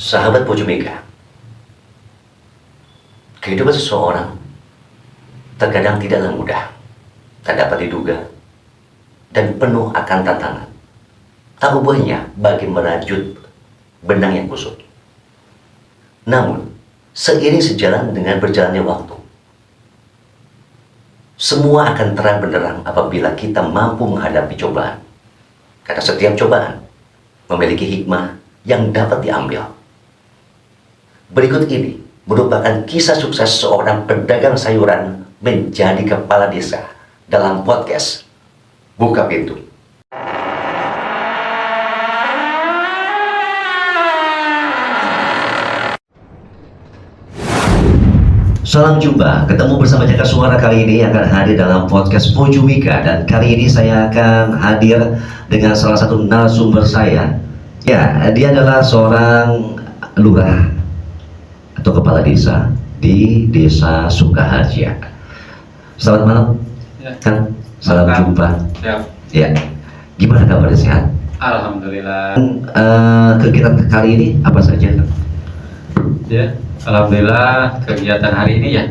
Sahabat Pojumika, kehidupan seseorang terkadang tidaklah mudah, tak dapat diduga, dan penuh akan tantangan. Tak ubahnya bagi merajut benang yang kusut. Namun, seiring sejalan dengan berjalannya waktu, semua akan terang benderang apabila kita mampu menghadapi cobaan. Karena setiap cobaan memiliki hikmah yang dapat diambil. Berikut ini merupakan kisah sukses seorang pedagang sayuran menjadi kepala desa dalam podcast Buka Pintu. Salam jumpa, ketemu bersama Jaka Suara kali ini akan hadir dalam podcast Pojumika, dan kali ini saya akan hadir dengan salah satu narasumber saya. Ya, dia adalah seorang lurah atau kepala desa di Desa Sukaharja. Selamat malam, ya. Kang. Salam jumpa. Ya. Gimana kabarnya, sehat? Alhamdulillah. Kegiatan kali ini apa saja, Kang? Ya, alhamdulillah kegiatan hari ini ya.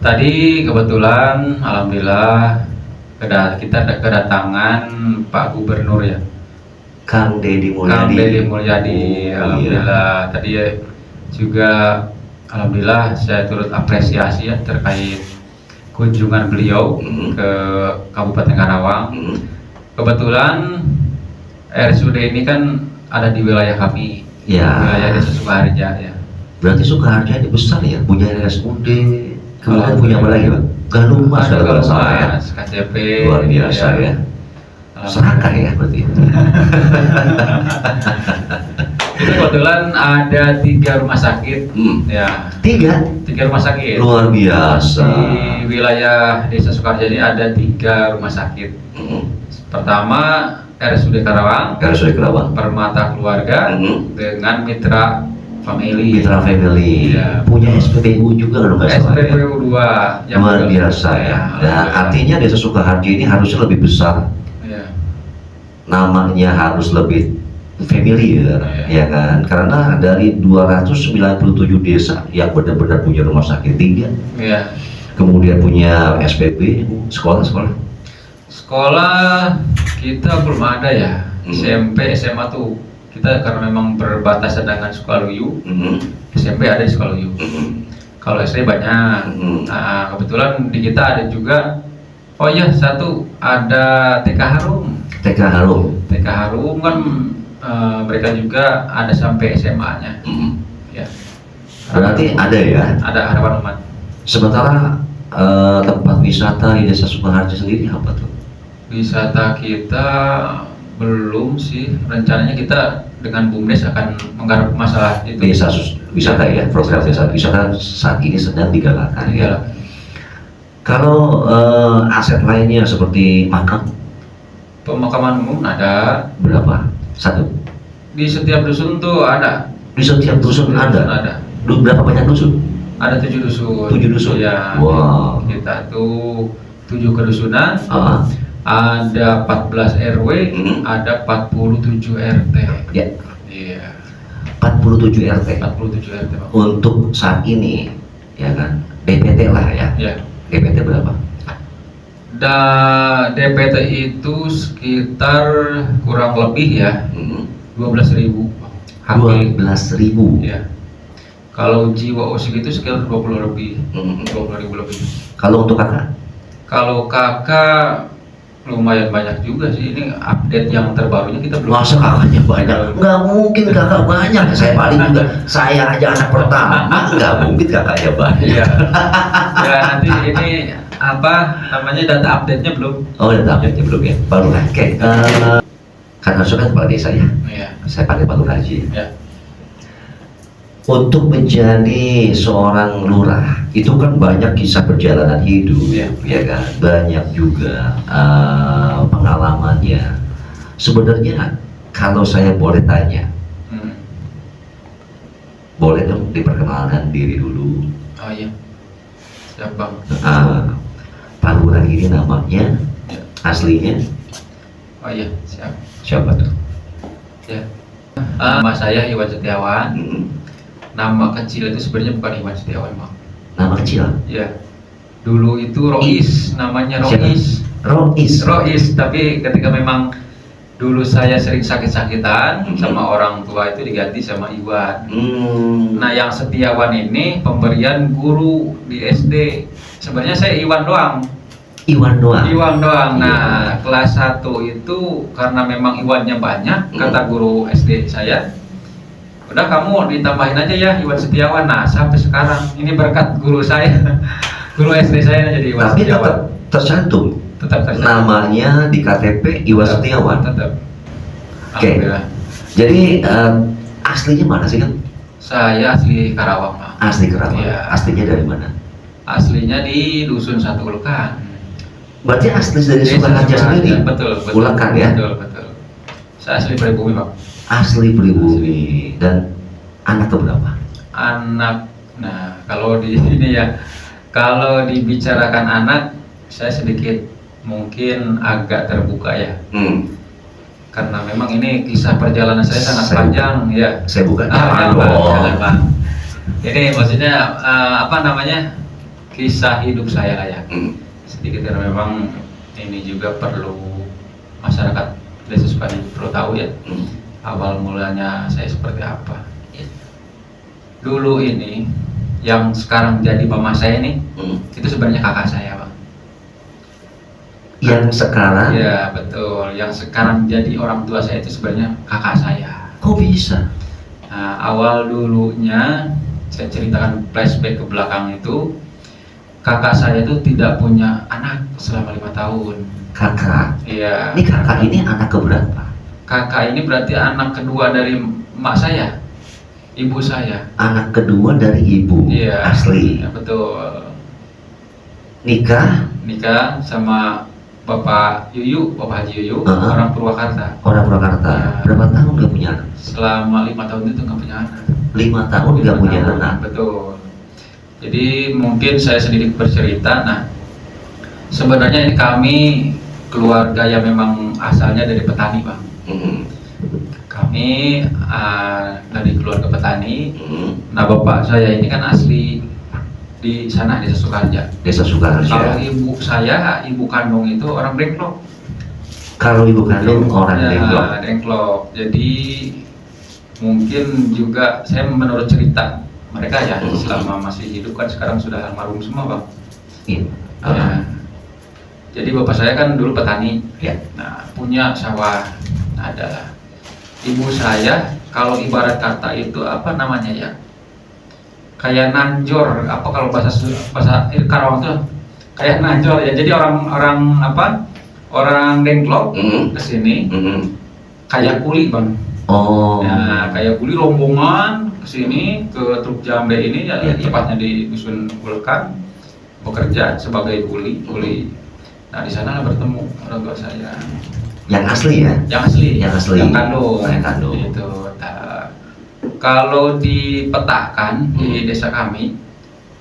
Tadi kebetulan alhamdulillah kita kedatangan Pak Gubernur ya. Kang Deddy Mulyadi. Kang Deddy Mulyadi. Alhamdulillah. Tadi juga alhamdulillah saya turut apresiasi ya terkait kunjungan beliau ke Kabupaten Karawang. Kebetulan RSUD ini kan ada di wilayah kami, wilayah Desa Sukaharja ya. Berarti Sukaharja ini besar ya, punya RSUD, kemudian punya apa lagi, Pak? Galumas, KCP, luar biasa ya. Serakah ya berarti. Itu kebetulan ada 3 rumah sakit, ya. Tiga rumah sakit. Luar biasa. Di wilayah Desa Sukaharja ini ada 3 rumah sakit. Pertama RSUD Karawang, Permata Keluarga, dengan Mitra Family. Ya. Punya SPBU juga loh, nggak salah. SPBU 2 yang luar biasa ya. Nah, artinya Desa Sukaharja ini harusnya lebih besar. Ya. Namanya harus lebih familiar, ya kan? Karena dari 297 desa yang benar-benar punya rumah sakit 3, kemudian punya SPB, sekolah kita belum ada ya. SMP, SMA tuh kita karena memang berbatasan dengan Sukaluyu. SMP ada di Sukaluyu. Kalau SD banyak. Nah, kebetulan di kita ada juga. Oh ya, satu ada TK Harum kan. Mereka juga ada sampai SMA-nya. Ya. Berarti ada ya? Ada Harapan Umat. Sementara tempat wisata di Desa Sukaharja sendiri apa tuh? Wisata kita belum sih. Rencananya kita dengan BUMDes akan menggarap masalah itu. Desa wisata ya, program desa wisata saat ini sedang digalakkan ya. Kalau aset lainnya seperti makam, pemakaman umum ada berapa? 1? Di setiap dusun tuh ada. Di setiap dusun ada. Berapa banyak dusun? Ada 7 dusun. 7 dusun. Ya. Wow. Kita tuh 7 kedusunan. Ada 14 RW, ada 47 RT. Ya. Iya. 47 RT. 47 RT, Pak. Untuk saat ini, ya kan? DPT lah ya. Ya. DPT berapa? DPT itu sekitar kurang lebih ya 12.000. 12.000. Ya. Kalau jiwa OSIK itu sekitar 20 lebih. 20.000 lebih. Kalau untuk kakak? Kalau kakak lumayan banyak juga sih. Ini update yang terbarunya kita belum. Masa kakaknya banyak? Nggak mungkin kakak banyak. Saya paling juga, saya aja anak pertama, nggak mungkin kakaknya banyak. Iya. Ya nanti ini apa namanya, data update-nya belum. Oh, data update-nya belum ya? Baru lah. Oke. Karena saya kan kepala desa ya. Saya panggil Pak Lurah aja. Ya. Untuk menjadi seorang lurah itu kan banyak kisah perjalanan hidup, ya kan? Banyak juga pengalamannya. Sebenarnya kalau saya boleh tanya, boleh dong diperkenalkan diri dulu. Oh iya. Siapa? Pak Lurah ini namanya aslinya? Oh iya, siap. Siapa tuh? Ya. Nama saya Iwan Setiawan. Mm-mm. Nama kecil itu sebenarnya bukan Iwan Setiawan, Bang. Nama kecil? Ya. Dulu itu Rois, namanya Siapa? Rois. Rois. Tapi ketika memang dulu saya sering sakit-sakitan Mhm. sama orang tua itu diganti sama Iwan. Hmm. Nah, yang Setiawan ini pemberian guru di SD. Sebenarnya saya Iwan doang. Iwan doang. Iwan doang. Iya. Nah, kelas 1 itu karena memang Iwannya banyak, kata guru SD saya, udah kamu ditambahin aja ya Iwan Setiawan. Nah, sampai sekarang ini berkat guru saya. Guru SD saya jadi Iwan Tapi Setiawan. tetap tercantum. Tetap tercantum. Namanya di KTP Iwan Setiawan. Tetap. Oke. Alhamdulillah. Jadi aslinya mana sih, Kang? Saya asli Karawang, Pak. Asli Karawang. Iya. Aslinya dari mana? Aslinya di Dusun Satu Ulukan. Berarti asli dari Desa Sukaraja Sukaraja. sendiri. Betul. Ulakan ya. Betul. Saya asli pribumi, Pak. Asli pribumi. Dan anak keberapa? Anak, nah kalau di ini ya, kalau dibicarakan anak, saya sedikit mungkin agak terbuka ya, karena memang ini kisah perjalanan saya sangat Saya panjang ya. Saya bukan. Jangan, Bang, jangan, Bang. Ini maksudnya apa namanya, kisah hidup saya lah ya. Sedikit karena memang ini juga perlu masyarakat desa Sukadi perlu tahu ya, awal mulanya saya seperti apa. Dulu ini yang sekarang jadi mama saya ini, itu sebenarnya kakak saya, Bang. Yang sekarang? Ya betul, yang sekarang jadi orang tua saya itu sebenarnya kakak saya. Kok bisa? Nah, awal dulunya saya ceritakan flashback ke belakang itu, kakak saya itu tidak punya anak selama 5 tahun. Kakak? Iya. Ini kakak ini anak keberapa? Kakak ini berarti anak kedua dari mak saya, ibu saya. Anak kedua dari ibu. Iya. Asli. Ya, betul. Nikah? Nikah sama Bapak Yuyu, Bapak Haji Yuyu, orang Purwakarta. Orang Purwakarta. Ya. Berapa tahun nggak punya anak? Selama 5 tahun itu nggak punya anak. 5 tahun nggak 5 punya tahun, anak. Betul. Jadi mungkin saya sedikit bercerita. Nah, sebenarnya ini kami keluarga yang memang asalnya dari petani, Bang. Kami dari keluarga petani. Nah, bapak saya ini kan asli di sana, desa Sukarja. Desa Kalau Sukarja. ibu saya, ibu kandung itu orang Dengklok. Kalau ibu kandung orang Ya, Dengklok. Dengklok. Jadi mungkin juga saya menurut cerita mereka ya, selama masih hidup kan sekarang sudah almarhum semua, Bang. Iya. Ya. Jadi bapak saya kan dulu petani. Ya. Nah, punya sawah. Ada. Ibu saya kalau ibarat kata itu apa namanya ya? Kayak nanjor, apa kalau bahasa Karawang tuh kayak nanjor ya. Jadi orang apa? Orang Dengklok ke sini kayak kuli, Bang. Oh. Ya, kayak kuli rombongan ke sini ke Truk Jambe ini ya, Ya. tepatnya di Dusun Ulukan, bekerja sebagai kuli. Nah, di sana bertemu orang tua saya. Yang asli ya? Yang asli. Yang asli. Yang kandung. Yang kandung. Itu. Nah, kalau dipetakan di desa kami,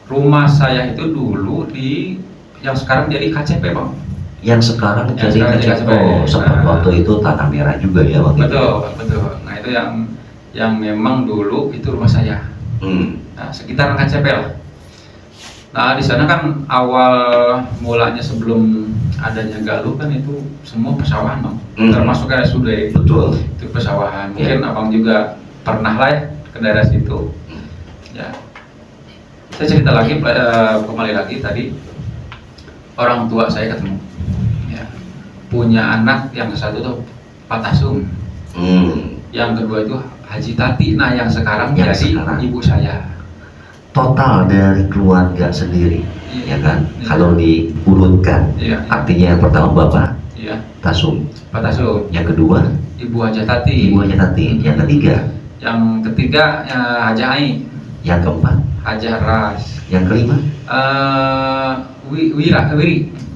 rumah saya itu dulu di yang sekarang jadi KCP, Bang. Yang sekarang Yang jadi sekarang jadi KCP. KCP. Oh, sempat Nah. waktu itu tanah merah juga ya waktu itu. Betul. Nah, itu yang memang dulu itu rumah saya. Nah, sekitaran KCP lah. Nah, di sana kan awal mulanya sebelum adanya Galuh kan itu semua pesawahan, Bang. Termasuk RSUD. Betul. Itu pesawahan. Mungkin Abang juga pernah lah ya ke daerah situ. Ya. Saya cerita lagi, kembali lagi tadi orang tua saya ketemu. Ya. Punya anak yang satu tuh Pak Tasum. Yang kedua itu Haji Tati. Nah, yang sekarang Yang jadi sekarang. ibu saya. Total dari keluarga sendiri, Iya. ya kan? Iya. Kalau diurutkan, Iya. artinya yang pertama Bapak Iya, Tasum, Pak Tasum. yang kedua Ibu Haja Tati. Ibu Haja Tati, yang ketiga, Yang ketiga Haja Ai. yang keempat, Haja Ras. yang kelima, Wiri.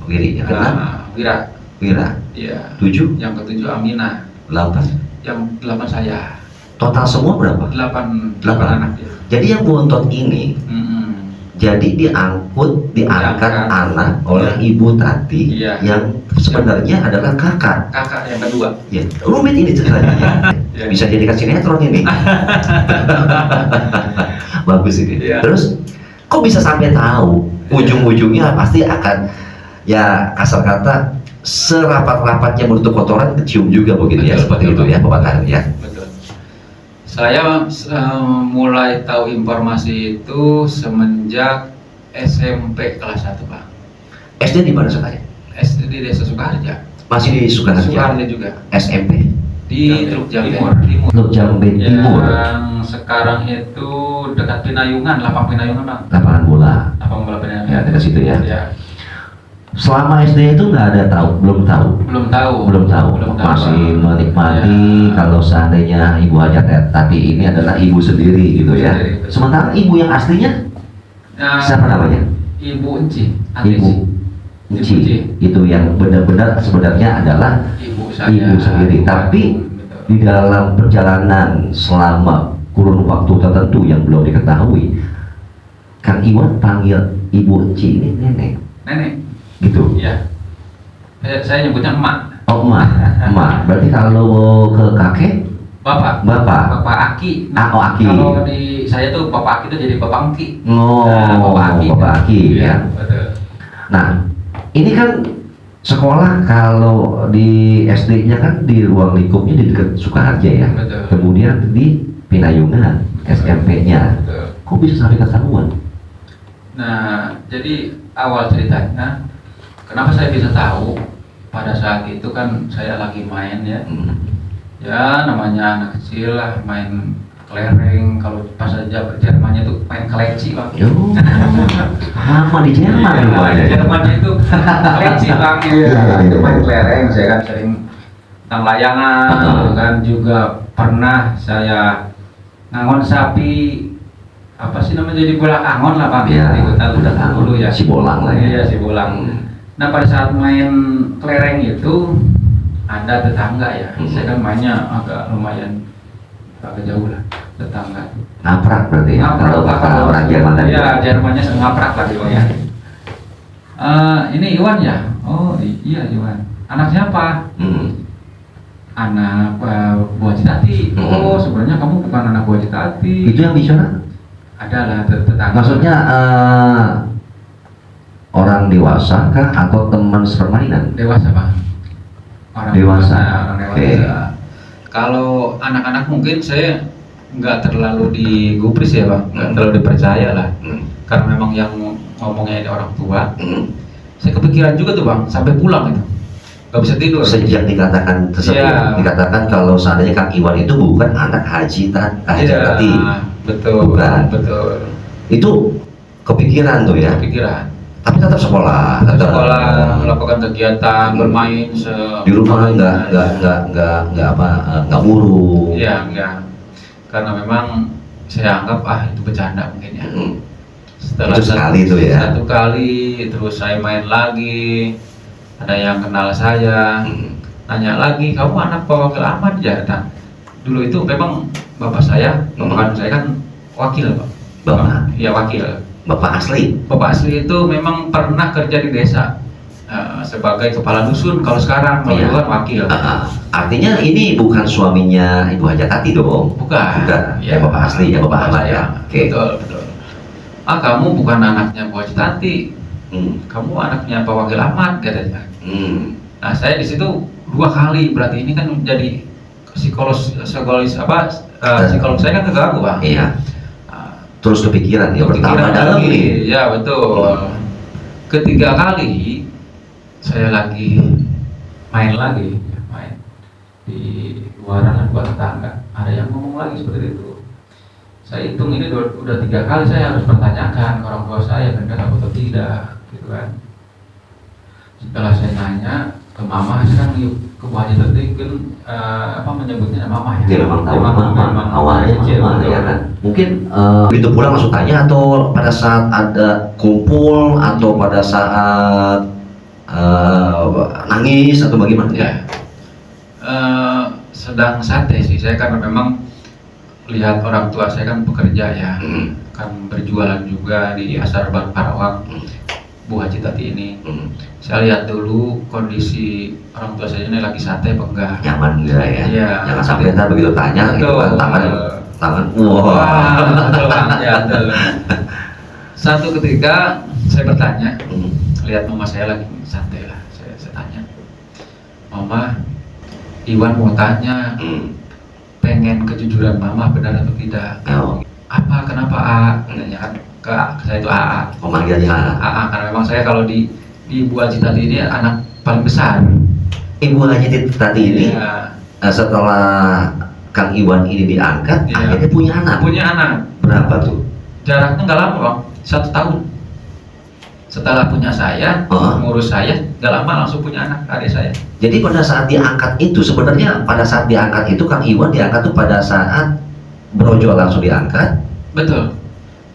Wiri, yang keenam, Wira. Wira, Iya. 7, Yang ketujuh Aminah. 8. Yang 8 saya. Total semua berapa? 8 Delapan. anak ya. Jadi yang bontot ini Jadi diangkut, diangkat Diangkat. anak oleh Ibu Tati Iya. yang sebenarnya adalah kakak. Kakak yang kedua. Ya, rumit ini ceritanya. Iya. Bisa jadikan sinetron ini. Bagus ini. Iya. Terus kok bisa sampai tahu? Ujung-ujungnya pasti akan, ya kasar kata, serapat-rapatnya menutup kotoran kecium juga begitu ya, Betul, seperti betul. itu ya Bapak Karim ya. Betul. Saya mulai tahu informasi itu semenjak SMP kelas 1, Pak. SD di mana sekarang? SD di Desa Sukaharja. Masih di Sukaharja. Sukaharja juga. SMP. Di Teluk Jambe Timur. Timur. Teluk Jambe Timur. Yang sekarang itu dekat Pinayungan, lapang Pinayungan, Bang. Lapangan bola. Lapang bola Pinayungan. Ya, dekat situ ya. Ya. Selama SD itu nggak ada tahu, belum tahu. Belum tahu. Belum tahu. Belum tahu, Masih Bang. menikmati Ya. kalau seandainya Ibu Hajat Tati ini adalah ibu sendiri gitu ya. Sendiri, betul. Sementara ibu yang aslinya Ya, siapa namanya? Ibu Enci. Ibu Enci. Enci. Itu yang benar-benar sebenarnya adalah Ibu saya. ibu sendiri. Tapi Betul. di dalam perjalanan selama kurun waktu tertentu yang belum diketahui, Kang Iwan panggil Ibu Enci ini nenek, Nenek. gitu. Iya. Saya nyebutnya emak. Oh, emak, emak. Berarti kalau ke kakek, Bapak. bapak. Bapak Aki. Oh, Aki. Kalau di saya tuh Bapak Aki itu jadi Bapak Engki. Oh, Bapak Aki. Bapak Aki ya. Iya, betul. Nah, ini kan sekolah kalau di SD-nya kan di ruang lingkupnya di dekat Sukaharja ya. Betul. Kemudian di Pinayungan SMP-nya. Betul. Kok bisa sampai ketahuan? Nah, jadi awal ceritanya, kenapa saya bisa tahu? Pada saat itu kan saya lagi main ya. Ya namanya anak kecil lah, main kelereng. Kalau pas saja Jermannya itu main keleci, Bang. Yo, lama di Jerman Iya, rupanya. Jermannya itu keleci, Bang. Iya, iya, Itu iya. main kelereng, saya kan sering tentang layangan, gitu kan. Juga pernah saya ngangon sapi, apa sih namanya, jadi bola angon lah, Bang. Iya, Di hutan bola angon. dulu ya. Si bolang lah ya. Iya, si bolang. Nah pada saat main kelereng itu ada tetangga ya, saya kan mainnya agak lumayan agak jauh lah, tetangga. Ngaprak berarti ya, kalau kata orang Jerman tadi. Iya, Jermannya ngaprak lah gitu ya. Ini Iwan ya? Oh iya Iwan. Anak siapa? Anak Bu Haji Tati. Oh sebenarnya kamu bukan anak Bu Haji Tati. Itu yang bicara? Ada lah tetangga. Maksudnya orang dewasa kah atau teman sepermainan? Dewasa, Bang. Orang Dewasa. Orang dewasa. Oke. Kalau anak-anak mungkin saya nggak terlalu digubris ya, Bang. Nggak terlalu dipercaya lah. Karena memang yang ngomongnya ini orang tua. Saya kepikiran juga tuh, Bang, sampai pulang itu. Nggak bisa tidur. Sejak dikatakan tersebut, Iya. dikatakan kalau seandainya Kang Iwan itu bukan anak Haji Tati, Betul. Bukan. Betul. itu kepikiran tuh ya. Kepikiran. Tapi tetap sekolah, tetap Sekolah, melakukan kegiatan, bermain di rumah nggak buru. Iya, enggak. Karena memang saya anggap itu bercanda mungkin ya. Setelah Itu sekali tuh ya. Satu kali, terus saya main lagi. Ada yang kenal saya, nanya lagi, kamu anak Pak Wakil Ahmad ya? Nah, dulu itu memang bapak saya, bapak kandung saya kan wakil, Pak. Bapak? Iya, wakil. Bapak asli. Bapak asli itu memang pernah kerja di desa sebagai kepala dusun. Kalau sekarang, kalau Iya. dulu kan wakil. Artinya ini bukan suaminya Ibu Haja Tati dong? Bukan. Bukan. Ya, Ya, Bapak asli ya, Bapak Ahmad ya. Oke. Betul, betul. Kamu bukan anaknya Bu Haji Tati, kamu anaknya Pak Wakil Ahmad katanya. Nah, saya di situ 2 kali, berarti ini kan jadi psikolog saya kan keganggu, Bang. Iya. Terus kepikiran ya, Kepikiran pertama dalam lagi. ini. Ya betul. Ketiga kali saya lagi main di luaran buat tetangga. Ada yang ngomong lagi seperti itu. Saya hitung ini udah 3 kali saya harus pertanyakan ke orang tua saya benar atau tidak, gitu kan. Setelah saya nanya ke mama, saya kan ke Bu Haji Tati kan menyebutnya mama ya. Dia memang tahu mama, awalnya kecil, mama betul. ya kan. Mungkin begitu pulang langsung tanya, atau pada saat ada kumpul, atau pada saat nangis atau bagaimana? Ya, sedang santai sih saya, karena memang lihat orang tua saya kan bekerja ya, kan berjualan juga di Pasar Baru Karawang, Bu Haji Tati ini. Saya lihat dulu kondisi orang tua saya ini lagi santai apa enggak. Nyaman enggak ya? Iya. Jangan sampai ntar begitu tanya gitu kan, tangan Betul Bang, ya betul. Satu ketika saya bertanya, lihat mama saya lagi santai lah, saya tanya, Mama, Iwan mau tanya, pengen kejujuran mama benar atau tidak? Oh. Apa, kenapa A? Katanya kan ke saya itu AA. Oh, manggilnya AA karena memang saya kalau di Ibu Haji Tati ini anak paling besar. Ibu Haji Tati ini Iya. Setelah Kang Iwan ini diangkat, Iya. akhirnya punya anak. Punya anak. Berapa tuh? Jaraknya nggak lama Bang, 1 tahun. Setelah punya saya, ngurus saya, nggak lama langsung punya anak, adik saya. Jadi pada saat diangkat itu, sebenarnya pada saat diangkat itu Kang Iwan diangkat tuh pada saat brojol langsung diangkat? Betul.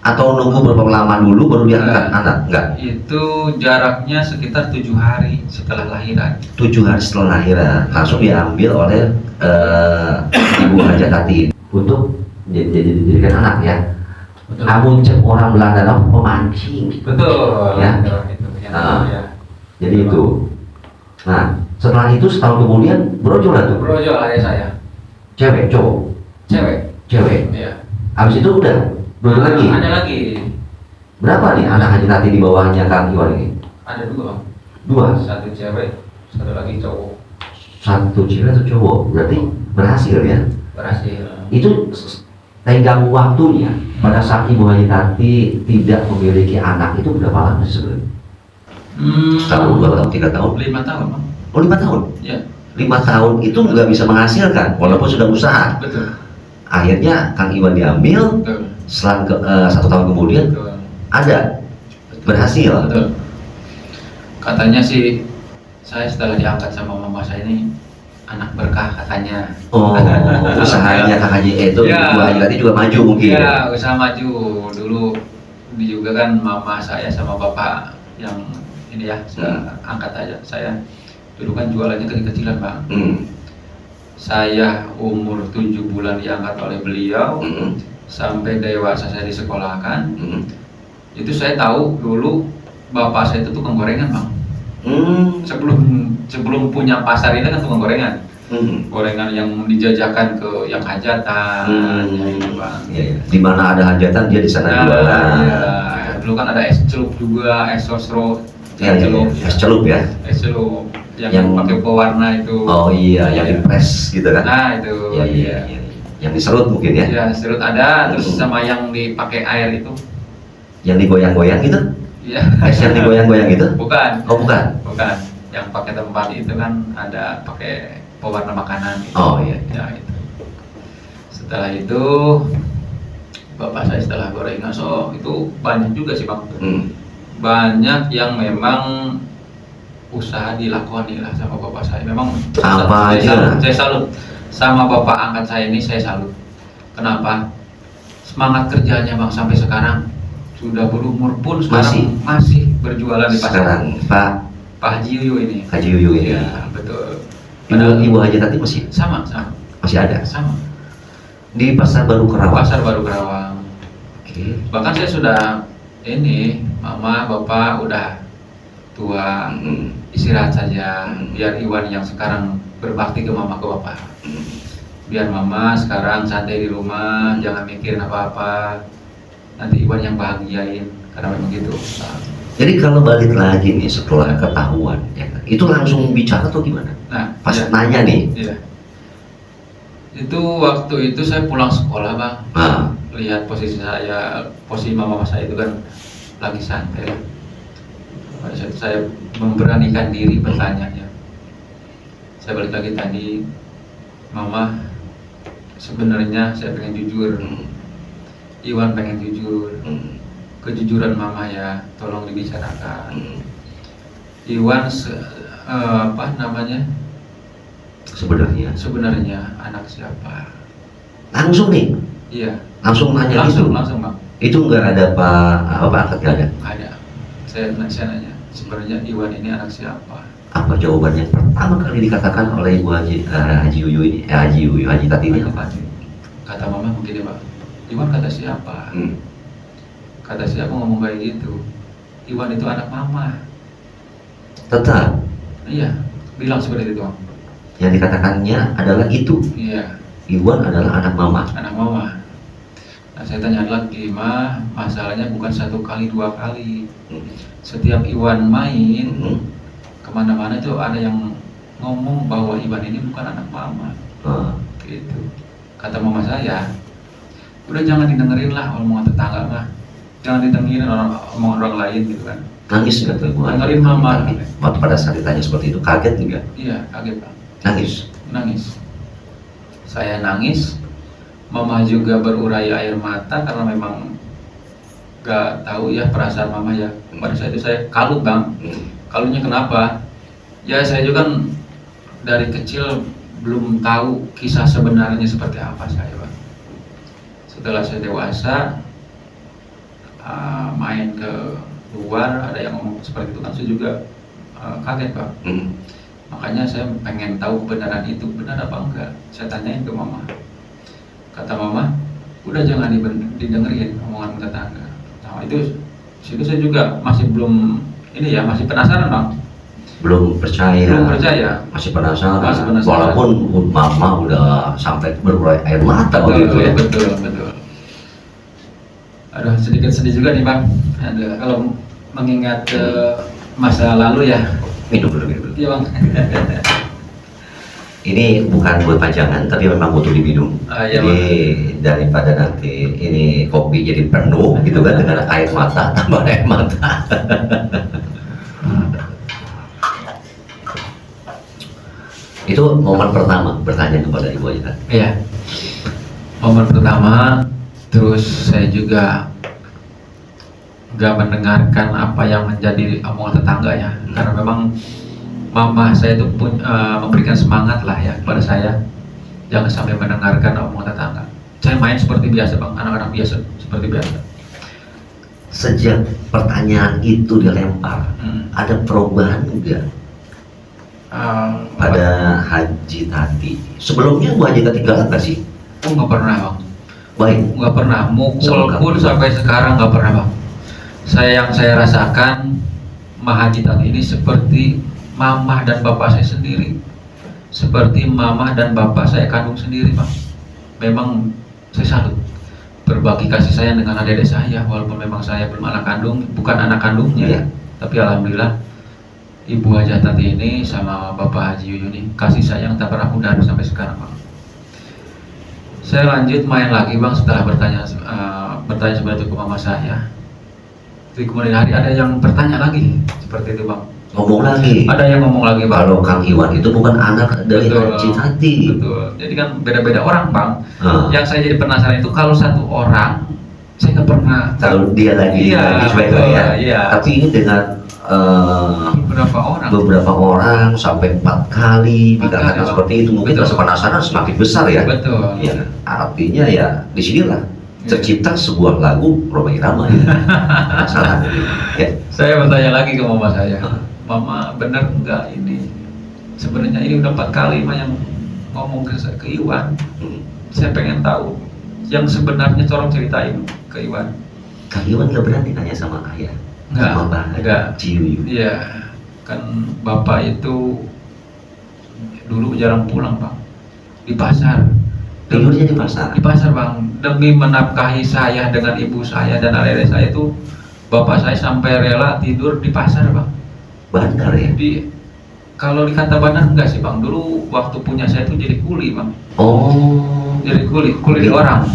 Atau nunggu berapa lama dulu baru diangkat anak? Enggak. Itu jaraknya sekitar 7 hari setelah lahiran. 7 hari setelah lahiran langsung diambil oleh Ibu Haji Tati untuk dijadikan anak ya. Betul. Amun cek orang Belanda nama pemancing. Betul. Ya. Itu yang ya. Jadi itu. Nah, setelah itu setahun kemudian brojol lah tuh. Brojol adik saya. Cewek, cowok. Cewek. Iya. Iya. Habis itu udah brojol lagi. Ada lagi. Berapa nih anak Haji Tati di bawahnya Kang Iwan ini? Ada 2 Bang. 2. 1 cewek, 1 lagi cowok. 1 cewek 1 cowok. Berarti berhasil ya. Berhasil. Itu tenggang waktunya pada saat Ibu Haji Tati tidak memiliki anak itu berapa lama sih sebenarnya? Setahun, 2 tahun, 3 tahun? 5 tahun Bang. Oh, 5 tahun? Ya. 5 tahun itu nggak bisa menghasilkan walaupun sudah usaha. Betul. Akhirnya Kang Iwan diambil, Betul. selang 1 tahun kemudian Betul. ada berhasil. Betul. Katanya sih saya setelah diangkat sama mama saya ini anak berkah katanya. Oh, usahanya Kang Haji itu Ya. Ibu Haji Tati juga maju mungkin. Ya, usaha maju. Dulu juga kan mama saya sama bapak yang ini ya, saya angkat aja. Saya dulu kan jualannya kecil-kecilan Bang. Saya umur 7 bulan diangkat oleh beliau, sampai dewasa saya disekolahkan. Itu saya tahu dulu bapak saya itu tukang gorengan Bang. Sebelum punya pasar ini kan tukang gorengan. Gorengan yang dijajakan ke yang hajatan, ya itu Bang. Ya. Di mana ada hajatan dia di sana jualan. Ya. Dulu kan ada es celup juga, es sosro, Ya. Es celup ya. es celup yang Yang- pakai pewarna itu. Oh iya, yang impres gitu kan? Nah itu. Iya. Yang diserut mungkin ya? Ya, serut ada, terus sama yang dipakai air itu. Yang digoyang-goyang gitu? Iya. Es yang digoyang-goyang gitu? Bukan. Oh bukan? Bukan. Yang pakai tempat itu kan ada pakai pewarna makanan gitu. Oh iya. Ya itu. Setelah itu bapak saya setelah gorengan itu banyak juga sih Bang. Banyak yang memang usaha dilakoni lah sama bapak saya. Memang Apa aja? Saya salut sama bapak angkat saya ini, saya salut. Kenapa? Semangat kerjanya Bang sampai sekarang sudah berumur pun sekarang masih berjualan di pasar. Sekarang Pak Haji Yuyu ini. Haji Yuyu ini. Ya, betul. Ibu Haji Tati masih masih ada sama. di Pasar Baru Karawang. Pasar Baru Karawang. Oke. Bahkan saya sudah ini, mama, bapak udah tua, istirahat saja. Biar Iwan yang sekarang berbakti ke mama ke bapak. Biar mama sekarang santai di rumah, jangan mikirin apa-apa. Nanti Iwan yang bahagiain, karena memang gitu. Jadi kalau balik lagi nih setelah ketahuan, ya, kan, itu langsung bicara atau gimana? Nah, Pas ya, nanya nih, iya. Itu waktu itu saya pulang sekolah Bang. Lihat posisi mama saya itu kan lagi santai lah. Pada saat itu saya memberanikan diri bertanya ya. Saya balik lagi tadi, Mama, sebenarnya saya pengen jujur. Iwan pengen jujur. Kejujuran Mama ya, tolong dibicarakan. Iwan apa namanya? Sebenarnya anak siapa? Langsung nih, Iya. langsung nanya gitu. Langsung Bang. Itu nggak ada Pak angkat nggak ada? Ada. Saya nanya, sebenarnya Iwan ini anak siapa? Apa jawaban yang pertama kali dikatakan oleh Ibu Haji Yuyu ini? Haji Tati ini apa? kata mama begini Pak, Iwan kata siapa? Kata siapa ngomong kayak gitu? Iwan itu anak mama. Tetap Iya, bilang seperti itu Bang. yang dikatakannya adalah itu. Iya, Iwan adalah anak mama. anak mama. Nah saya tanya lagi, Ma, masalahnya bukan 1 kali 2 kali. Setiap Iwan main kemana-mana itu ada yang ngomong bahwa Iwan ini bukan anak mama. Gitu. Kata mama saya, udah jangan didengerin lah omongan tetangga mah, jangan didengerin omongan orang lain gitu kan. Nangis nggak tuh Ibu? Dengerin mama. Waktu pada saat ditanya seperti itu kaget nggak? Iya, kaget Pak. Nangis. Saya nangis, mama juga berurai air mata karena memang gak tahu ya perasaan mama ya. Pada saat itu saya kalut Bang. Kalutnya kenapa? Ya saya juga kan dari kecil belum tahu kisah sebenarnya seperti apa saya Bang. Setelah saya dewasa, main ke luar ada yang ngomong seperti itu kan saya juga kaget Bang. Makanya saya pengen tahu kebenaran itu benar apa enggak. Saya tanyain ke mama. Kata mama, udah jangan didengerin omongan tetangga. Nah itu situ saya juga masih belum ini ya, masih penasaran Bang. Belum percaya. Masih penasaran. Walaupun mama udah sampai berurai air mata begitu ya. Betul. Aduh, sedikit sedih juga nih Bang. Ada kalau mengingat masa lalu ya. Minum dulu. Iya Bang. Ini bukan buat panjangan, tapi memang butuh diminum. Iya, jadi daripada nanti ini kopi jadi penuh gitu kan dengan air mata, tambah air mata. Itu momen pertama bertanya kepada Ibu Aja kan? Iya. Momen pertama, terus saya juga gak mendengarkan apa yang menjadi omongan tetangga ya, karena memang mama saya itu memberikan semangat lah ya kepada saya, jangan sampai mendengarkan omongan tetangga. Saya main seperti biasa Bang, anak-anak biasa seperti biasa. Sejak pertanyaan itu dilempar, ada perubahan enggak pada Haji Tati? Sebelumnya Bu Haji Tati galak nggak sih? Oh nggak pernah Bang. Baik. Nggak pernah, mukul pun sampai sekarang nggak pernah Bang. Yang saya rasakan Haji Tati ini seperti mama dan bapak saya sendiri, seperti mama dan bapak saya kandung sendiri Bang. Memang saya salut berbagi kasih sayang dengan adik-adik saya, walaupun memang saya belum anak kandung, bukan anak kandungnya ya. Tapi alhamdulillah Ibu Haji Tati ini sama Bapak Haji Yuyu ini kasih sayang tak pernah pudar sampai sekarang Bang. Saya lanjut main lagi Bang setelah bertanya seperti itu ke mama saya. Di kemudian hari ada yang bertanya lagi seperti itu Bang. Ngomong lagi. Ada yang ngomong lagi Bang. Kalau Kang Iwan itu bukan anak dari Haji Tati. Betul. Jadi kan beda-beda orang Bang. Yang saya jadi penasaran itu kalau satu orang saya nggak pernah tahu dia lagi. Iya. Tapi ini dengan beberapa orang sampai 4 kali dikatakan seperti itu, mungkin rasa penasaran semakin besar ya. Betul. Ya, artinya ya disinilah tercipta sebuah lagu Rhoma Irama ya. Penasaran. Ya. Saya bertanya lagi ke mama saya, Mama benar enggak ini? Sebenarnya ini udah 4 kali mah yang ngomong ke Iwan. Saya pengen tahu yang sebenarnya, tolong ceritain ke Iwan. Kang Iwan nggak berani nanya sama ayah. Enggak. Ciuyu. Iya, kan bapak itu dulu jarang pulang Bang, di pasar. Tidurnya di pasar. Di pasar Bang, demi menafkahi saya dengan ibu saya dan adik-adik saya itu, bapak saya sampai rela tidur di pasar Bang. Bandar ya? Kalau dikata bandar enggak sih Bang, dulu waktu punya saya itu jadi kuli Bang. Oh. Jadi kuli orang.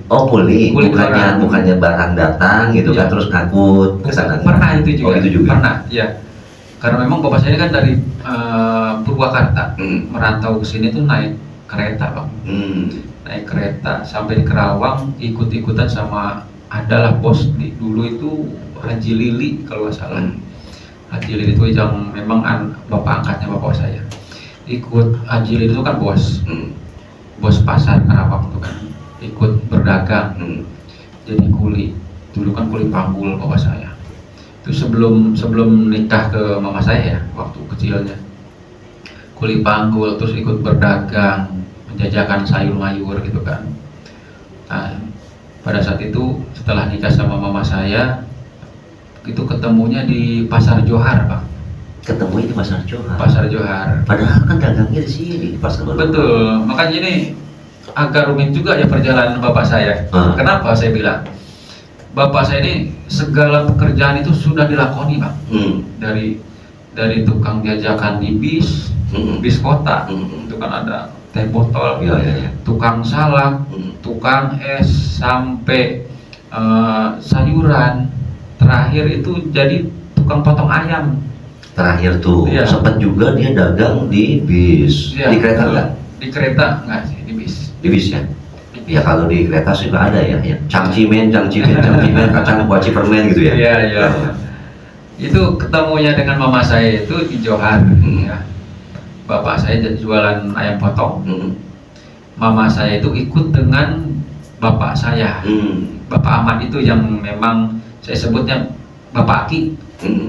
Kuli bukannya barang datang gitu kan terus ngangkut ke sana. Pernah itu juga. Oh, itu juga. Pernah, ya. Karena memang bapak saya kan dari Purwakarta, merantau ke sini tuh naik kereta Bang. Naik kereta sampai di Kerawang, ikut-ikutan sama adalah bos dulu itu Haji Lili kalau nggak salah. Haji Lili itu yang memang bapak angkatnya bapak saya. Ikut Haji Lili itu kan bos pasar Kerawang itu kan. Ikut berdagang, jadi kuli. Dulu kan kuli panggul bapak saya. Itu sebelum nikah ke mama saya ya, waktu kecilnya. Kuli panggul, terus ikut berdagang, menjajakan sayur mayur gitu kan. Nah, pada saat itu setelah nikah sama mama saya itu ketemunya di Pasar Johar, Bang. Ketemu di Pasar Johar. Pasar Johar. Padahal kan dagangnya di sini di Pasar Baru. Betul, makanya ini agak rumit juga ya perjalanan bapak saya. Kenapa saya bilang? Bapak saya ini segala pekerjaan itu sudah dilakoni, Bang. Dari tukang jajakan di bis kota, itu kan ada teh botol, tukang salak, tukang es, sampai sayuran. Terakhir itu jadi tukang potong ayam. Terakhir tuh sempat juga dia dagang di bis. Di kereta enggak? Di kereta enggak sih, di bis. Di bis ya. Ya kalau di kereta juga ada ya, cangcimen, kacang kuaci permen gitu ya. Iya. Itu ketemunya dengan mama saya itu di Johar. Ya. Bapak saya jadi jualan ayam potong. Mama saya itu ikut dengan bapak saya. Bapak Ahmad itu yang memang saya sebutnya Bapak Aki.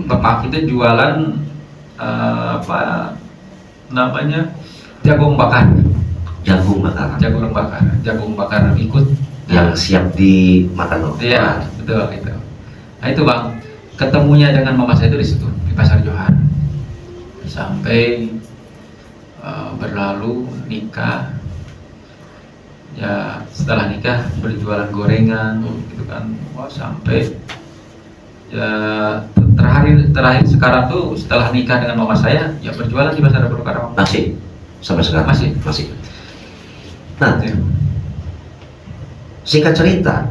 Bapak Aki itu jualan apa namanya, jagung bakar. Jagung bakar ikut yang siap dimakan. Iya, betul itu. Nah itu, Bang, ketemunya dengan mama saya itu di situ di Pasar Johar. Sampai berlalu nikah. Ya setelah nikah berjualan gorengan gitu kan. Wah, sampai ya terakhir sekarang tuh setelah nikah dengan mama saya ya berjualan di Pasar Baru Karawang. Masih sampai sekarang? Masih. Nah, singkat cerita,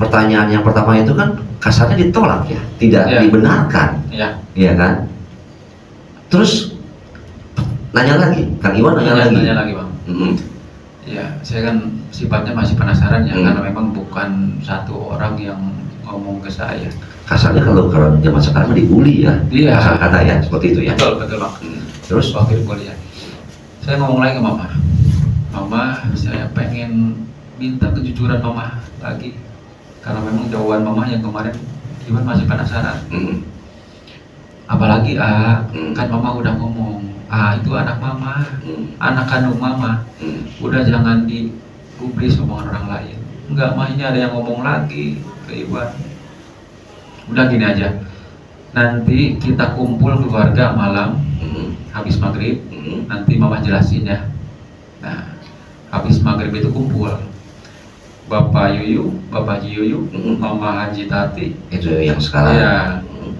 pertanyaan yang pertama itu kan kasarnya ditolak ya, tidak dibenarkan, ya kan? Terus nanya lagi, Kang Iwan nanya lagi, Bang. Ya, saya kan sifatnya masih penasaran ya, karena memang bukan satu orang yang ngomong ke saya. Kasarnya kalau zaman sekarang dibully ya, kasar kata ya, seperti itu ya. Betul, Bang. Terus waktu di kuliah, saya ngomong lagi ke mama, saya pengen minta kejujuran mama lagi, karena memang jawaban mama yang kemarin Iwan masih penasaran. Apalagi kan mama udah ngomong, itu anak mama, anak kandung mama, udah jangan digubris omongan orang lain. Enggak, mah ini ada yang ngomong lagi ke Iwan. Udah gini aja, nanti kita kumpul keluarga malam habis maghrib, nanti mama jelasin ya. Nah, habis maghrib itu kumpul Bapak Yuyu, Bapak Haji Yuyu, Mama Haji Tati, itu yang sekarang ya,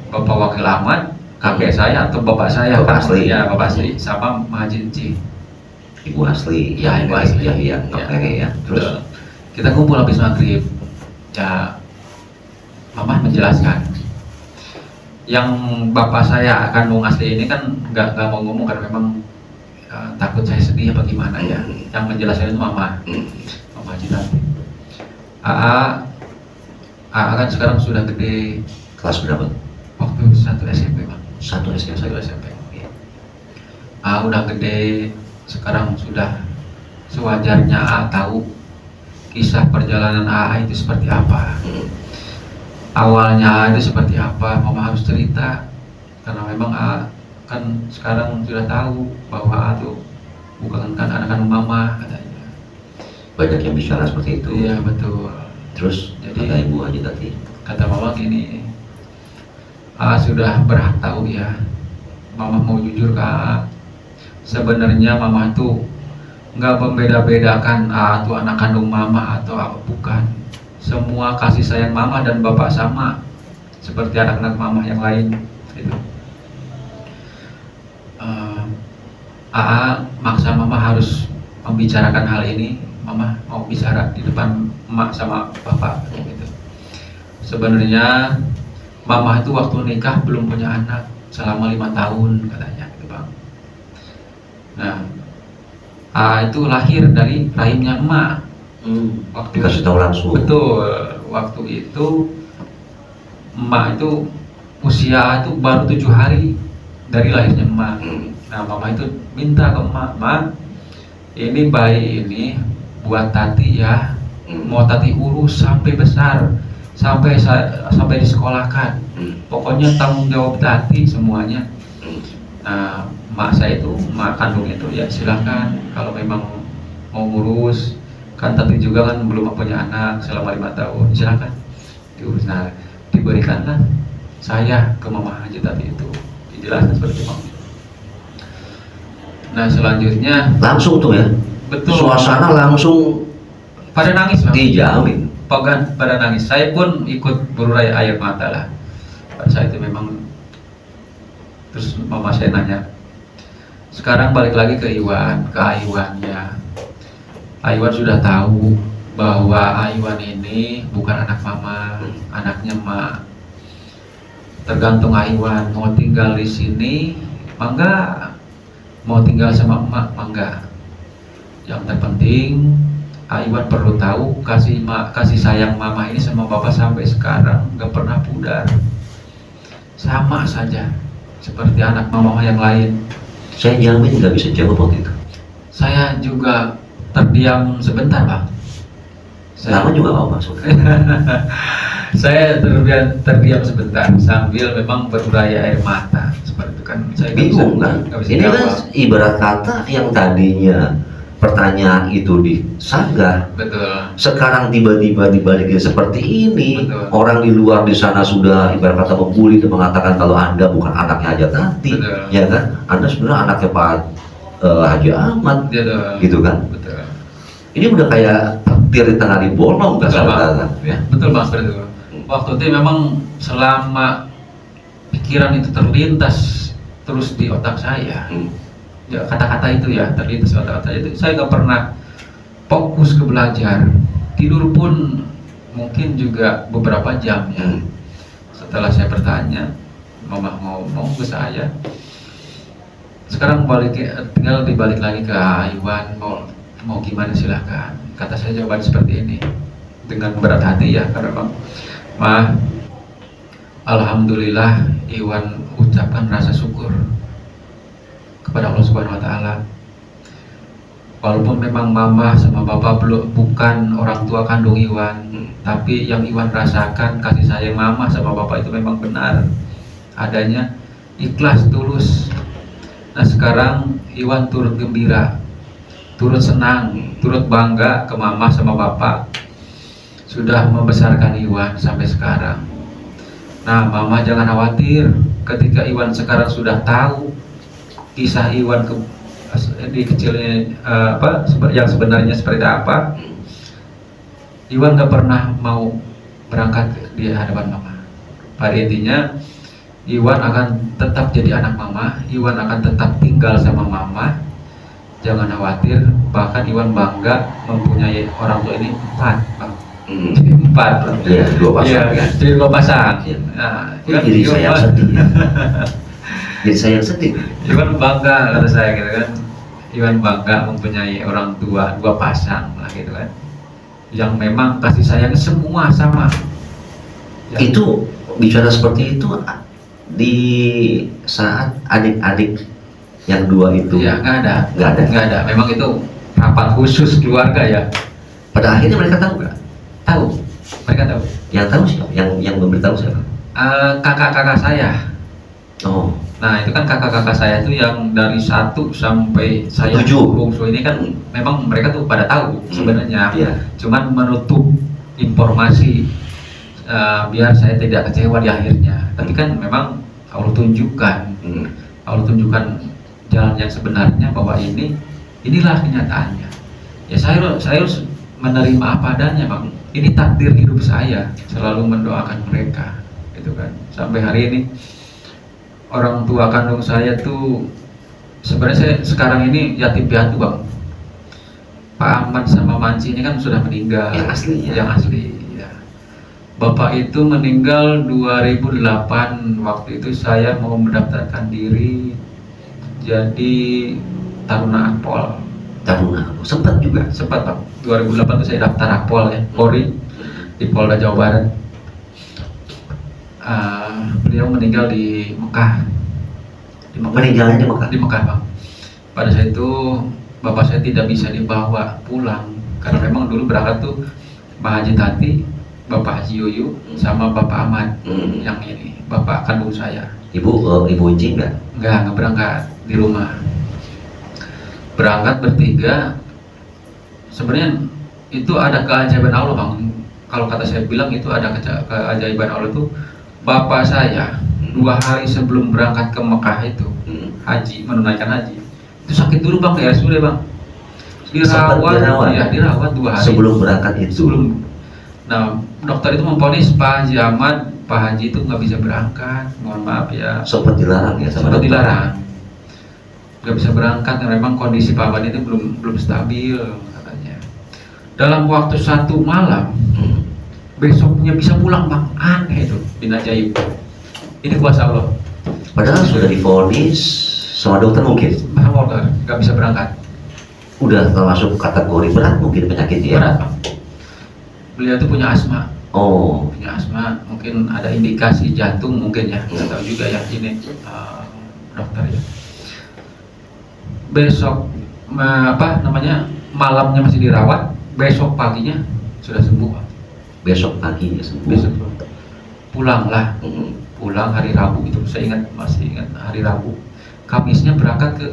Bapak Wakil Ahmad, kakek saya atau bapak saya, Bapak asli. Ya, Bapak asli, sama Mama Haji Enci, Ibu asli, Ibu asli, ya. Terus kita kumpul habis maghrib, ya, Mama menjelaskan. Yang bapak saya kandung asli ini kan nggak mau ngomong karena memang takut saya sedih apa gimana ya. Yang menjelaskan itu Mama Haji Tati. AA kan sekarang sudah gede. Kelas berapa? Waktu 1 SMP, Bang. 1 SMP. Ya. Udah gede, sekarang sudah sewajarnya AA tahu kisah perjalanan AA itu seperti apa. Awalnya itu seperti apa, Mama harus cerita, karena memang kan sekarang sudah tahu bahwa itu bukan kan anak kandung Mama katanya. Banyak yang bicara seperti itu. Iya, betul. Terus jadi kata Ibu Haji tadi, kata Mama gini, sudah berhak tahu ya, Mama mau jujur ke sebenarnya Mama itu nggak membeda-bedakan itu anak kandung Mama atau apa, bukan. Semua kasih sayang Mama dan Bapak sama seperti anak-anak Mama yang lain itu. Maksa Mama harus membicarakan hal ini. Mama mau bicara di depan emak sama bapak gitu. Sebenarnya Mama itu waktu nikah belum punya anak selama 5 tahun katanya gitu, Bang. Nah, itu lahir dari rahimnya emak. Waktu dikasih tahu langsung. Betul, waktu itu emak itu usia itu baru 7 hari dari lahirnya emak. Nah, Mama itu minta ke emak, ini bayi ini buat Tati ya, mau Tati urus sampai besar, sampai disekolahkan. Pokoknya tanggung jawab Tati semuanya. Nah, emak saya itu, emak kandung itu ya silakan kalau memang mau ngurus, kan tadi juga kan belum punya anak selama 5 tahun, silakan diurus. Nah, diberikanlah saya ke Mama Haji Tati itu, dijelaskan seperti itu. Nah selanjutnya langsung tuh ya, betul, suasana langsung pada nangis Bang. dijamin. Pada nangis, saya pun ikut berurai air mata lah pada saat itu memang. Terus mama saya nanya, sekarang balik lagi ke Iwan, ke Aiwannya. Aiwan sudah tahu bahwa Aiwan ini bukan anak mama, anaknya emak. Tergantung Aiwan mau tinggal di sini, mangga, mau tinggal sama emak, mangga. Yang terpenting Aiwan perlu tahu kasih sayang mama ini sama bapak sampai sekarang gak pernah pudar, sama saja seperti anak mama yang lain. Saya jamin nggak bisa jawab waktu itu. Saya juga terdiam sebentar Bang. Lama juga nggak apa Saya terdiam sebentar sambil memang berurai air mata seperti itu kan. Saya bingung kan. Ini kan ibarat kata yang tadinya pertanyaan itu disanggah, betul, sekarang tiba-tiba dibalikin seperti ini. Betul. Orang di luar di sana sudah ibarat kata membuli dan mengatakan kalau Anda bukan anaknya Haji Tati, ya kan? Anda sebenarnya anaknya Pak Haji Ahmad, betul, gitu kan? betul. Ini udah kayak petir di tengah dibolong, Betul, kan? Ya. Betul Bang, seperti itu. Waktu itu memang selama pikiran itu terlintas terus di otak saya. Ya, kata-kata itu ya terlintas di otak saya itu, saya nggak pernah fokus ke belajar. Tidur pun mungkin juga beberapa jam ya. Setelah saya bertanya, mama ngomong ke saya, sekarang tinggal dibalik lagi ke Aiwan, mau gimana silahkan. Kata saya jawaban seperti ini dengan berat hati ya, karena Bang, Ma, alhamdulillah Iwan ucapkan rasa syukur kepada Allah Subhanahu wa Ta'ala. Walaupun memang mama sama bapak bukan orang tua kandung Iwan, tapi yang Iwan rasakan kasih sayang mama sama bapak itu memang benar adanya, ikhlas, tulus. Nah sekarang Iwan turut gembira, turut senang, turut bangga ke mama sama bapak sudah membesarkan Iwan sampai sekarang. Nah mama jangan khawatir, ketika Iwan sekarang sudah tahu kisah Iwan di kecilnya yang sebenarnya seperti apa, Iwan gak pernah mau berangkat di hadapan mama. Pada intinya Iwan akan tetap jadi anak mama, Iwan akan tetap tinggal sama mama. Jangan khawatir, bahkan Iwan bangga mempunyai orang tua ini 4 Bang. 4 ya, 2 pasang ya. Jadi 2 pasang. Nah, jadi saya sedih ya. Jadi saya yang sedih. Iwan bangga, kata saya gitu kan. Iwan bangga mempunyai orang tua 2 pasang lah gitu kan, yang memang kasih sayang semua sama ya. Itu bicara seperti itu di saat adik-adik yang 2 itu ya nggak ada. Memang itu rapat khusus keluarga ya. Pada akhirnya mereka tahu nggak? Tahu, mereka tahu. Yang tahu siapa? Yang memberitahu siapa? Kakak-kakak saya. Oh. Nah itu kan kakak-kakak saya tuh yang dari 1 sampai saya 7 bungsu ini kan memang mereka tuh pada tahu sebenarnya, cuman menutup informasi biar saya tidak kecewa di akhirnya. Tapi kan memang Allah tunjukkan, jalan yang sebenarnya bahwa inilah kenyataannya. Ya saya harus menerima apa adanya Bang. Ini takdir hidup saya, selalu mendoakan mereka, gitu kan. Sampai hari ini orang tua kandung saya tuh sebenarnya saya sekarang ini yatim piatu Bang. Pak Ahmad sama Manci ini kan sudah meninggal. Yang asli ya. Bapak itu meninggal 2008. Waktu itu saya mau mendaftarkan diri jadi Taruna Akpol. Sempat juga? Sempat Bang. 2008 itu saya daftar Akpol ya, Polri di Polda Jawa Barat. Beliau meninggal di Mekah. Meninggalnya di Mekah Bang. Pada saat itu bapak saya tidak bisa dibawa pulang karena memang dulu berangkat tuh Pak Haji Tati, Bapak Haji Yuyu, sama Bapak Ahmad yang ini, bapak kandung saya. Ibu Inci nggak berangkat. di rumah. Berangkat bertiga, sebenarnya itu ada keajaiban Allah Bang. Kalau kata saya bilang itu ada keajaiban Allah itu, bapak saya 2 hari sebelum berangkat ke Mekah itu haji, menunaikan haji, itu sakit dulu Bang di RSUD Bang. Dirawat, ya dirawat 2 hari sebelum berangkat itu. Nah, dokter itu memvonis Pak Haji Ahmad, Pak Haji itu nggak bisa berangkat, mohon maaf ya. Sempat dilarang ya sama Sempat dokter. dilarang, nggak bisa berangkat, dan memang kondisi Pak Ahmad itu belum stabil katanya. Dalam waktu 1 malam, besoknya bisa pulang Bang, aneh itu, bin ajaib. Ini kuasa Allah. Padahal sudah divonis sama dokter mungkin. Dokter nggak bisa berangkat. Udah termasuk kategori berat mungkin penyakitnya. Berat Bang. Beliau itu punya asma. Oh, Punya asma, mungkin ada indikasi jantung mungkin ya, nggak tahu juga ya ini dokter ya. Besok malamnya masih dirawat, besok paginya sudah sembuh Pak. besok paginya sembuh. Besok pulanglah, pulang hari Rabu itu, saya masih ingat hari Rabu. Kamisnya berangkat ke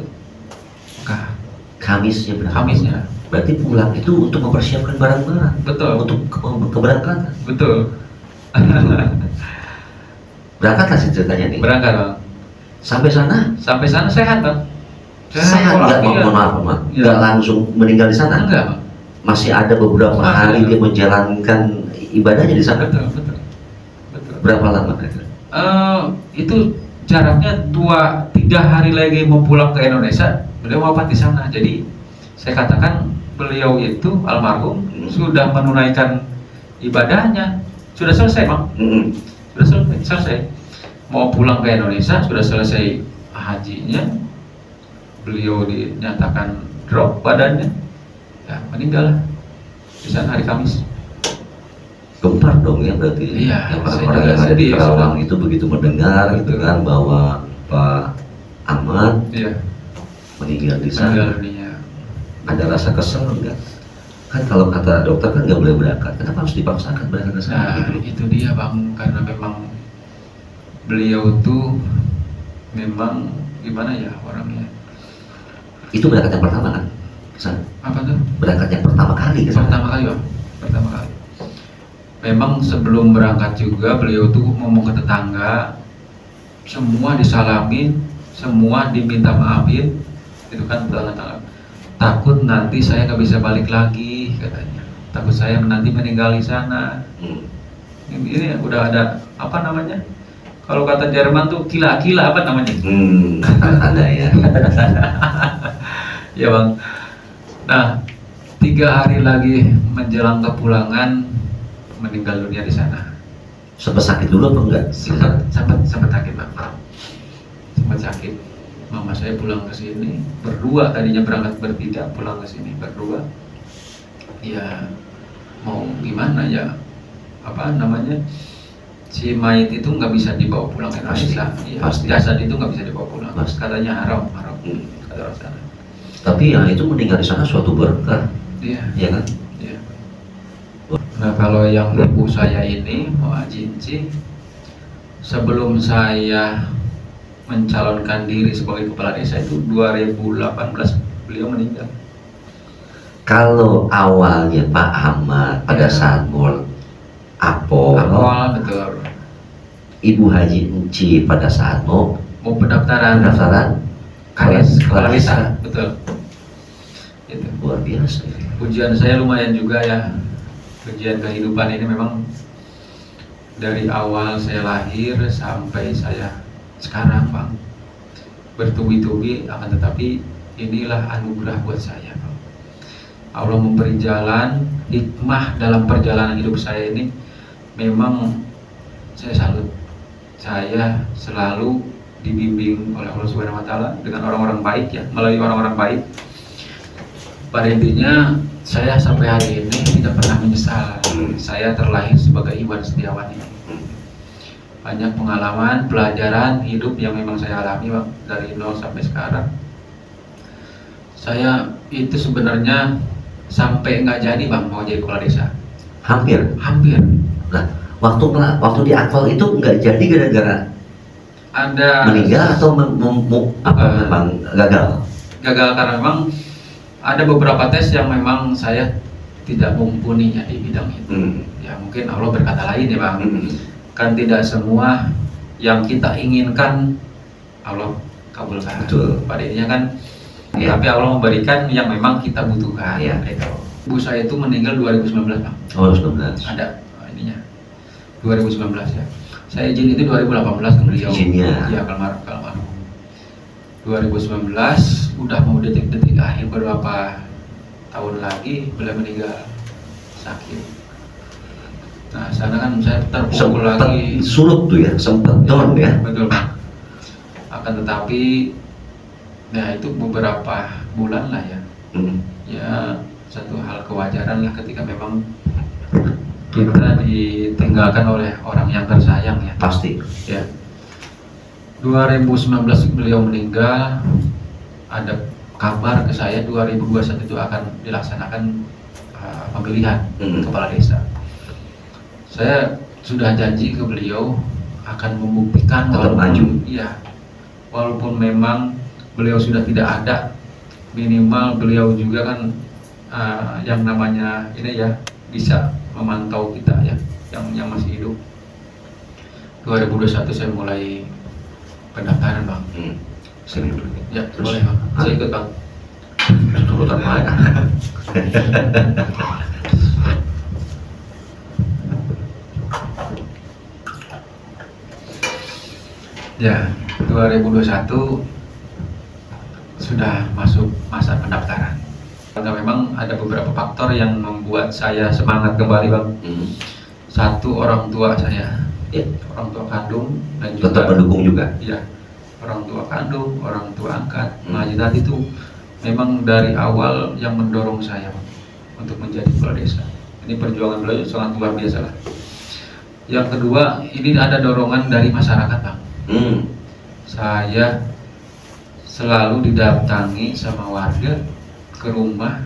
Mekah. Kamisnya berangkat. Kamisnya. Berarti pulang itu untuk mempersiapkan barang-barang. Betul. Untuk keberangkatan. Betul. Berangkatlah sih ceritanya nih. Berangkat Bang. Sampai sana Sampai sana sehat Bang. sehat, nggak iya. mohon maaf, nggak langsung meninggal di sana. Enggak Bang. Masih ada beberapa hari dia menjalankan ibadahnya di sana. Betul. Berapa lama? Itu jaraknya 2-3 hari lagi mau pulang ke Indonesia, beliau wafat di sana. Jadi saya katakan beliau itu almarhum sudah menunaikan ibadahnya, sudah selesai Bang. Sudah selesai. Mau pulang ke Indonesia, sudah selesai hajinya, beliau dinyatakan drop badannya, ya meninggal di sana hari Kamis. Gempar dong ya berarti. Iya, yang saya orang juga yang ada di sedih, Karawang itu begitu mendengar gitu kan bahwa Pak Ahmad Iya, meninggal di meninggal sana. dunia. Ada rasa kesel enggak? Kan kalau kata dokter kan nggak boleh berangkat. Kenapa harus dipaksakan berangkat ke sana? Nah, Gitu? itu dia Bang, karena memang beliau tuh memang gimana ya orangnya. Itu berangkat yang pertama kan? Ke sana. Apa tuh? Berangkat yang pertama kali ke sana. Pertama kali Bang, pertama kali. Memang sebelum berangkat juga beliau tuh ngomong ke tetangga, semua disalamin, semua diminta maafin, itu kan tetangga. Takut nanti saya nggak bisa balik lagi katanya. Takut saya nanti meninggal di sana. Ini udah ada apa namanya? Kalau kata Jerman tuh kila-kila apa namanya? Ada ya. Ya Bang. Nah, 3 hari lagi menjelang kepulangan meninggal dunia di sana. Sempat sakit dulu apa enggak? Sempat sakit Bang. Sempat sakit. Mama saya pulang ke sini berdua, tadinya berangkat bertiga, pulang ke sini berdua. Ya mau gimana ya? Apa namanya? Si mayit itu nggak bisa dibawa pulang ke Indonesia. Pasti. Jasad itu nggak bisa dibawa pulang. Pasti. Katanya haram. Kata orang sana. Tapi yang itu meninggal di sana suatu berkah, Iya. ya kan? Iya. Nah kalau yang ibu saya ini, Mbak Jinci, sebelum saya mencalonkan diri sebagai kepala desa itu 2018 beliau meninggal. Kalau awalnya Pak Ahmad pada saat mau Apol, Betul. Ibu Haji Enci pada saat mau Pendaftaran kepala desa, betul. Itu. Luar biasa. Ujian saya lumayan juga ya. Ujian kehidupan ini memang dari awal saya lahir sampai saya sekarang Bang, bertubi-tubi, akan tetapi inilah anugerah buat saya Bang. Allah memberi jalan, hikmah dalam perjalanan hidup saya ini. Memang saya salut. Saya selalu dibimbing oleh Allah Subhanahu wa Ta'ala dengan orang-orang baik ya, melalui orang-orang baik. Pada intinya saya sampai hari ini tidak pernah menyesal saya terlahir sebagai Iwan Setiawan ini. Banyak pengalaman, pelajaran hidup yang memang saya alami Bang, dari 0 sampai sekarang. Saya itu sebenarnya sampai nggak jadi Bang mau jadi kepala desa. Hampir. Hampir. Nah, waktu di aktual itu nggak jadi gara-gara ada meninggal atau memang gagal? Gagal karena memang ada beberapa tes yang memang saya tidak mumpuni ya di bidang itu. Ya mungkin Allah berkata lain ya Bang. Kan tidak semua yang kita inginkan Allah kabulkan. Betul. Pada intinya kan, Ya. tapi Allah memberikan yang memang kita butuhkan. Ya. Itu. Ibu saya itu meninggal 2019 Bang. Oh, 19. Ada ininya 2019 ya. Saya izin itu 2018 ke beliau. Izinnya. Ya almarhum. 2019 udah mau detik-detik akhir beberapa tahun lagi beliau meninggal sakit. Nah sana kan saya terpukul lagi. Surut tuh ya, sempet down ya. Betul Bang. Akan tetapi, ya itu beberapa bulan lah ya. Ya satu hal kewajaran lah ketika memang kita ditinggalkan oleh orang yang tersayang ya. Pasti. Ya. 2019 beliau meninggal, ada kabar ke saya 2021 itu akan dilaksanakan pemilihan kepala desa. Saya sudah janji ke beliau akan membuktikan tetap maju. Iya, walaupun memang beliau sudah tidak ada, minimal beliau juga kan yang namanya ini ya bisa memantau kita ya, yang masih hidup. 2021 saya mulai pendaftaran Bang. Sini dulu. Ya, boleh Bang. Saya ikut Bang. Turutan mana? Ya, 2021 sudah masuk masa pendaftaran. Karena memang ada beberapa faktor yang membuat saya semangat kembali Bang. Satu, orang tua saya, Ya. orang tua kandung dan juga Tetap mendukung juga. Iya, orang tua kandung, orang tua angkat, Majidat itu memang dari awal yang mendorong saya Bang, untuk menjadi kepala desa. Ini perjuangan beliau sangat luar biasa lah. Yang kedua, ini ada dorongan dari masyarakat Bang. Saya selalu didatangi sama warga ke rumah,